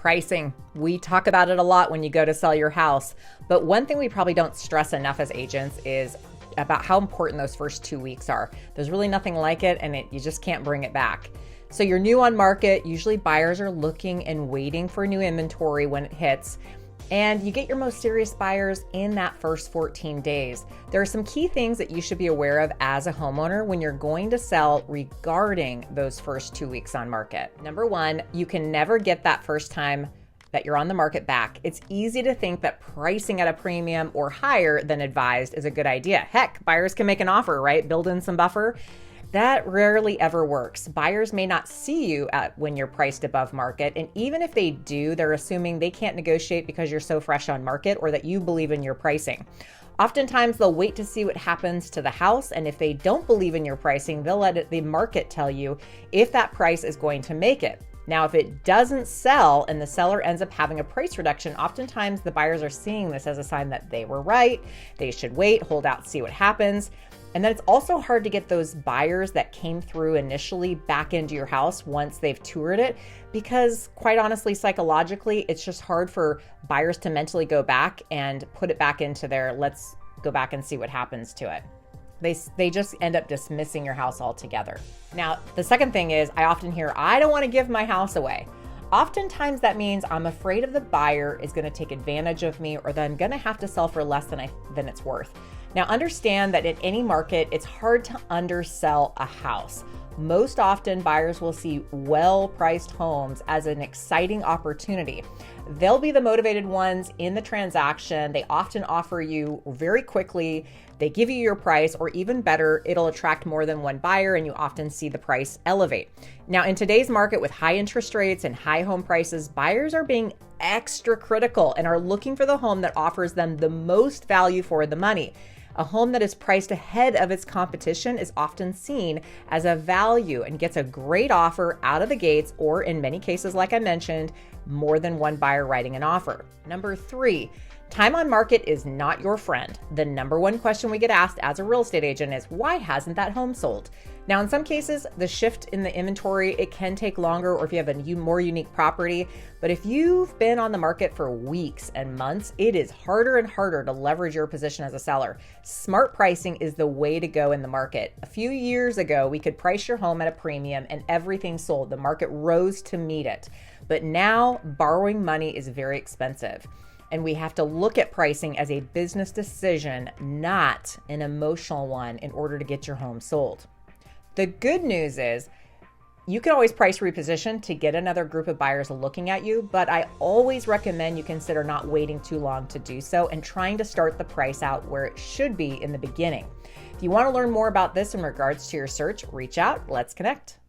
Pricing. We talk about it a lot when you go to sell your house, but one thing we probably don't stress enough as agents is about how important those first 2 weeks are. There's really nothing like it, and you just can't bring it back. So you're new on market. Usually buyers are looking and waiting for new inventory when it hits. And you get your most serious buyers in that first 14 days. There are some key things that you should be aware of as a homeowner when you're going to sell regarding those first 2 weeks on market. Number one, you can never get that first time that you're on the market back. It's easy to think that pricing at a premium or higher than advised is a good idea. Heck, buyers can make an offer, right? Build in some buffer. That rarely ever works. Buyers may not see you when you're priced above market, and even if they do, they're assuming they can't negotiate because you're so fresh on market or that you believe in your pricing. Oftentimes, they'll wait to see what happens to the house, and if they don't believe in your pricing, they'll let the market tell you if that price is going to make it. Now, if it doesn't sell and the seller ends up having a price reduction, oftentimes the buyers are seeing this as a sign that they were right, they should wait, hold out, see what happens. And then it's also hard to get those buyers that came through initially back into your house once they've toured it, because quite honestly, psychologically, it's just hard for buyers to mentally go back and put it back into their, let's go back and see what happens to it. They just end up dismissing your house altogether. Now, the second thing is I often hear, I don't want to give my house away. Oftentimes that means I'm afraid of the buyer is going to take advantage of me, or that I'm going to have to sell for less than it's worth. Now, understand that in any market, it's hard to undersell a house. Most often, buyers will see well-priced homes as an exciting opportunity. They'll be the motivated ones in the transaction. They often offer you very quickly. They give you your price, or even better, it'll attract more than one buyer, and you often see the price elevate. Now, in today's market with high interest rates and high home prices, buyers are being extra critical and are looking for the home that offers them the most value for the money. A home that is priced ahead of its competition is often seen as a value and gets a great offer out of the gates, or in many cases, like I mentioned, more than one buyer writing an offer. Number three, time on market is not your friend. The number one question we get asked as a real estate agent is, why hasn't that home sold? Now, in some cases, the shift in the inventory, it can take longer, or if you have a more unique property. But if you've been on the market for weeks and months, it is harder and harder to leverage your position as a seller. Smart pricing is the way to go in the market. A few years ago, we could price your home at a premium and everything sold. The market rose to meet it. But now borrowing money is very expensive. And we have to look at pricing as a business decision, not an emotional one, in order to get your home sold. The good news is you can always price reposition to get another group of buyers looking at you, but I always recommend you consider not waiting too long to do so and trying to start the price out where it should be in the beginning. If you want to learn more about this in regards to your search, reach out. Let's connect.